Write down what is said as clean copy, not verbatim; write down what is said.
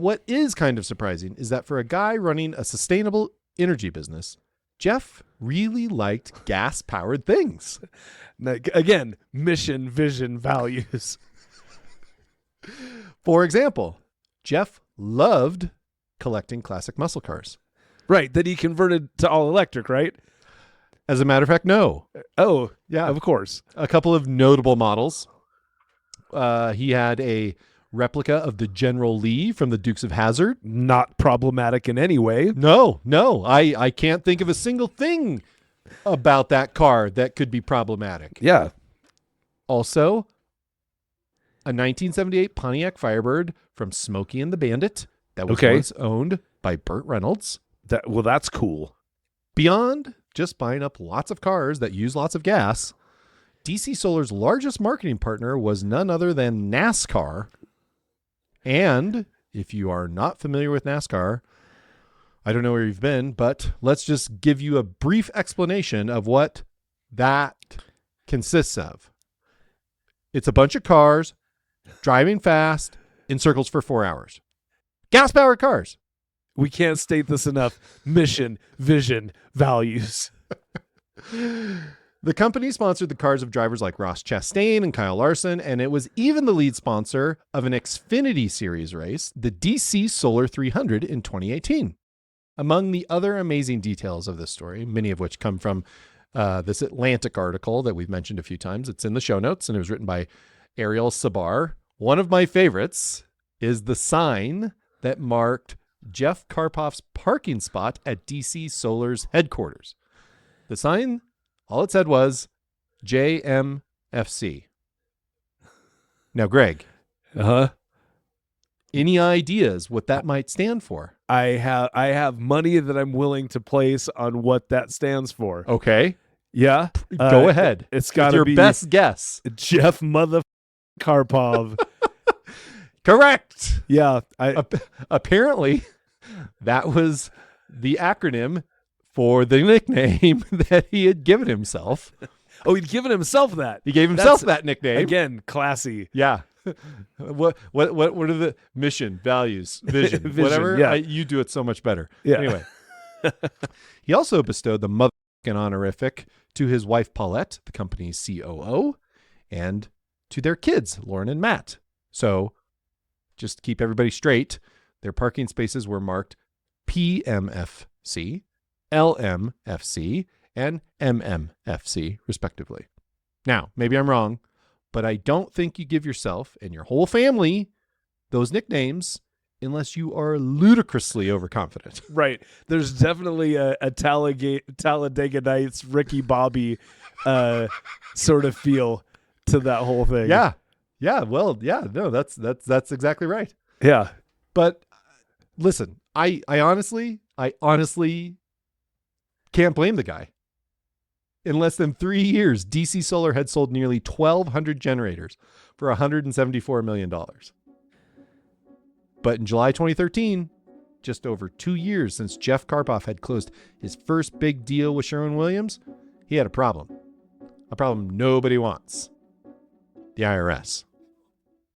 What is kind of surprising is that for a guy running a sustainable energy business, Jeff really liked gas-powered things. Now, again, mission, vision, values. For example, Jeff loved collecting classic muscle cars. Right, that he converted to all electric, right? As a matter of fact, no. Oh, Yeah. of course. A couple of notable models. He had a replica of the General Lee from the Dukes of Hazzard. Not problematic in any way. No. I can't think of a single thing about that car that could be problematic. Yeah. Also, a 1978 Pontiac Firebird from Smokey and the Bandit that was once owned by Burt Reynolds. That's cool. Beyond just buying up lots of cars that use lots of gas, DC Solar's largest marketing partner was none other than NASCAR. And if you are not familiar with NASCAR, I don't know where you've been, but let's just give you a brief explanation of what that consists of. It's a bunch of cars driving fast in circles for 4 hours. Gas-powered cars. We can't state this enough. Mission, vision, values. The company sponsored the cars of drivers like Ross Chastain and Kyle Larson, and it was even the lead sponsor of an Xfinity Series race, the DC Solar 300 in 2018. Among the other amazing details of this story, many of which come from this Atlantic article that we've mentioned a few times. It's in the show notes, and it was written by Ariel Sabar. One of my favorites is the sign that marked Jeff Carpoff's parking spot at DC Solar's headquarters. The sign, all it said was JMFC. Now, Greg, any ideas what that might stand for? I have money that I'm willing to place on what that stands for. Okay. Yeah. Go ahead. It's got to be your best guess. Jeff Mother Carpoff. Correct. Yeah. Apparently, that was the acronym for the nickname that he had given himself. Oh, he'd given himself that. He gave himself that nickname. Again, classy. Yeah. What are the mission, values, vision, whatever? Yeah. You do it so much better. Yeah. Anyway, he also bestowed the mother honorific to his wife Paulette, the company's COO, and to their kids, Lauren and Matt. So, just to keep everybody straight, their parking spaces were marked PMFC, LMFC, and MMFC, respectively. Now, maybe I'm wrong, but I don't think you give yourself and your whole family those nicknames unless you are ludicrously overconfident. Right. There's definitely a Talladega Nights, Ricky Bobby sort of feel to that whole thing. Yeah. Yeah. Well, yeah. No, that's exactly right. Yeah. But listen, I honestly can't blame the guy. In less than 3 years, DC Solar had sold nearly 1,200 generators for $174 million. But in July 2013, just over 2 years since Jeff Carpoff had closed his first big deal with Sherwin-Williams, he had a problem. A problem nobody wants. The IRS.